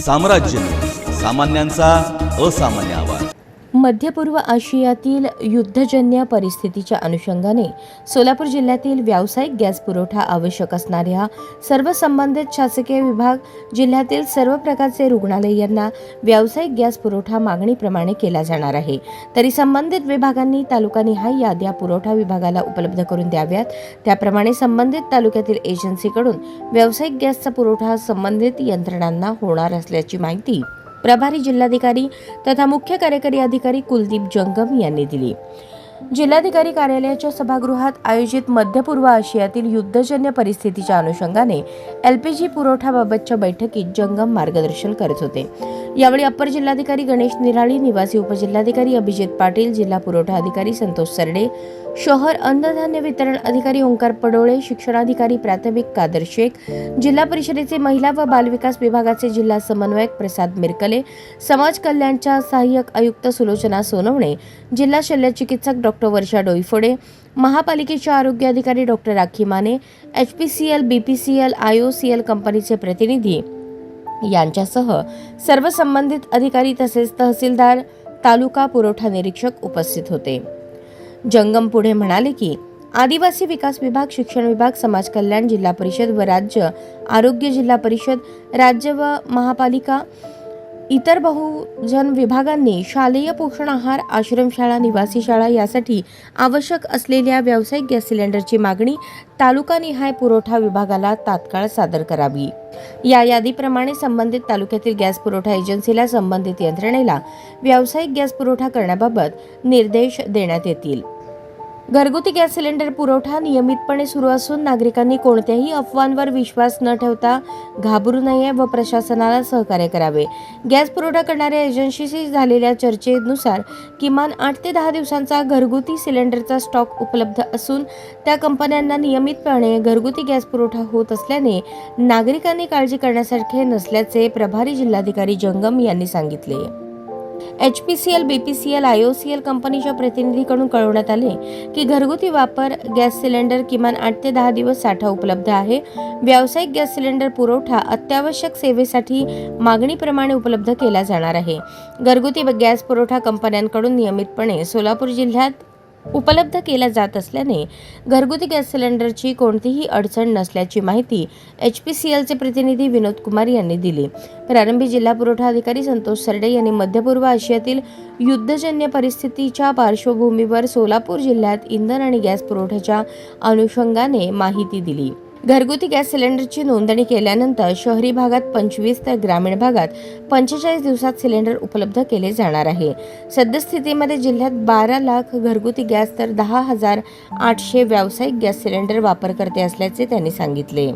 साम्राज्य, सामान्यांचा असामान्य आवाज। मध्य पूर्व आशियातील युद्धजन्य परिस्थितीच्या अनुषंगाने सोलापूर जिल्ह्यातील व्यावसायिक गॅस पुरवठा आवश्यक असणाऱ्या सर्व संबंधित शासकीय विभाग, जिल्ह्यातील सर्व प्रकारचे रुग्णालय यांना व्यावसायिक गॅस पुरवठा मागणीप्रमाणे केला जाणार आहे। तरी संबंधित विभागांनी तालुकानिहाय याद्या पुरवठा विभागाला उपलब्ध करून द्याव्यात। त्याप्रमाणे संबंधित तालुक्यातील एजन्सीकडून व्यावसायिक गॅसचा पुरवठा संबंधित यंत्रणांना होणार असल्याची माहिती प्रभारी जिल्हाधिकारी तथा मुख्य कार्यकारी अधिकारी कुलदीप जंगम यांनी दिली। जिल्हाधिकारी कार्यालयाच्या सभागृहात आयोजित मध्य पूर्व आशियातील युद्धजन्य परिस्थितीच्या अनुषंगाने LPG पुरवठ्याबाबतच्या बैठकीत जंगम मार्गदर्शन करत होते। यावेळी अप्पर जिल्हाधिकारी गणेश निराळी, निवासी उपजिल्हाधिकारी अभिजित पाटील, जिल्हा पुरवठा अधिकारी संतोष सरडे, शहर अन्नधान्य वितरण अधिकारी ओंकार पडोळे, शिक्षणाधिकारी प्राथमिक कादर शेख, जिल्हा परिषदेचे महिला व बालविकास विभागाचे जिल्हा समन्वयक प्रसाद मिरकले, समाज कल्याणच्या सहाय्यक आयुक्त सुलोचना सोनवणे, जिल्हा शल्यचिकित्सक डॉक्टर वर्षा डोईफोडे, महापालिकेचे आरोग्य अधिकारी doctor rakhi Mane, HPCL, BPCL, IOCL कंपनीचे प्रतिनिधी यांच्यासह सर्व संबंधित अधिकारी तसेच तहसीलदार, तालुका पुरवठा निरीक्षक उपस्थित होते। जंगम पुढे म्हणाले की आदिवासी विकास विभाग, शिक्षण विभाग, समाज कल्याण, जिल्हा परिषद व राज्य आरोग्य, जिल्हा परिषद, राज्य व महापालिका इतर बहुजन विभागांनी शालेय पोषण आहार, आश्रमशाळा, निवासी शाळा यासाठी आवश्यक असलेल्या व्यावसायिक गॅस सिलेंडरची मागणी तालुकानिहाय पुरवठा विभागाला तात्काळ सादर करावी। या यादीप्रमाणे संबंधित तालुक्यातील गॅस पुरवठा एजन्सीला संबंधित यंत्रणेला व्यावसायिक गॅस पुरवठा करण्याबाबत निर्देश देण्यात येतील। घरगुती गॅस सिलेंडर पुरवठा नियमितपणे सुरू असून नागरिकांनी कोणत्याही अफवांवर विश्वास न ठेवता घाबरू नये व प्रशासनाला सहकार्य करावे। गॅस पुरवठा करणाऱ्या एजन्सीशी झालेल्या चर्चेनुसार किमान 8 ते 10 दिवसांचा घरगुती सिलेंडरचा स्टॉक उपलब्ध असून त्या कंपन्यांना नियमितपणे घरगुती गॅस पुरवठा होत असल्याने नागरिकांनी काळजी करण्यासारखे नसल्याचे प्रभारी जिल्हाधिकारी जंगम यांनी सांगितले। HPCL, BPCL, IOCL कंपनीच्या प्रतिनिधीकडून कळवण्यात आले की घरगुती वापर गॅस सिलेंडर किमान 8 ते 10 दिवस साठा उपलब्ध आहे। व्यावसायिक गॅस सिलेंडर पुरवठा अत्यावश्यक सेवेसाठी मागणीप्रमाणे उपलब्ध केला जाणार आहे। घरगुती गॅस पुरवठा कंपन्यांकडून नियमितपणे सोलापूर जिल्ह्यात उपलब्ध केला जात असल्याने घरगुती गॅस सिलेंडरची कोणतीही अडचण नसल्याची माहिती HPCLचे प्रतिनिधी विनोद कुमार यांनी दिली। प्रारंभी जिल्हा पुरवठा अधिकारी संतोष सरडे यांनी मध्य पूर्व आशियातील युद्धजन्य परिस्थितीच्या पार्श्वभूमीवर सोलापूर जिल्ह्यात इंधन आणि गॅस पुरवठ्याच्या अनुषंगाने माहिती दिली। घरगुती गॅस सिलेंडरची नोंदणी केल्यानंतर शहरी भागात 25 तर ग्रामीण भागात 45 दिवसात सिलेंडर उपलब्ध केले जाणार आहे। सद्यस्थितीमध्ये जिल्ह्यात 12 लाख घरगुती गॅस तर 10,800 व्यावसायिक गॅस सिलेंडर वापरकर्ते असल्याचे त्यांनी सांगितले।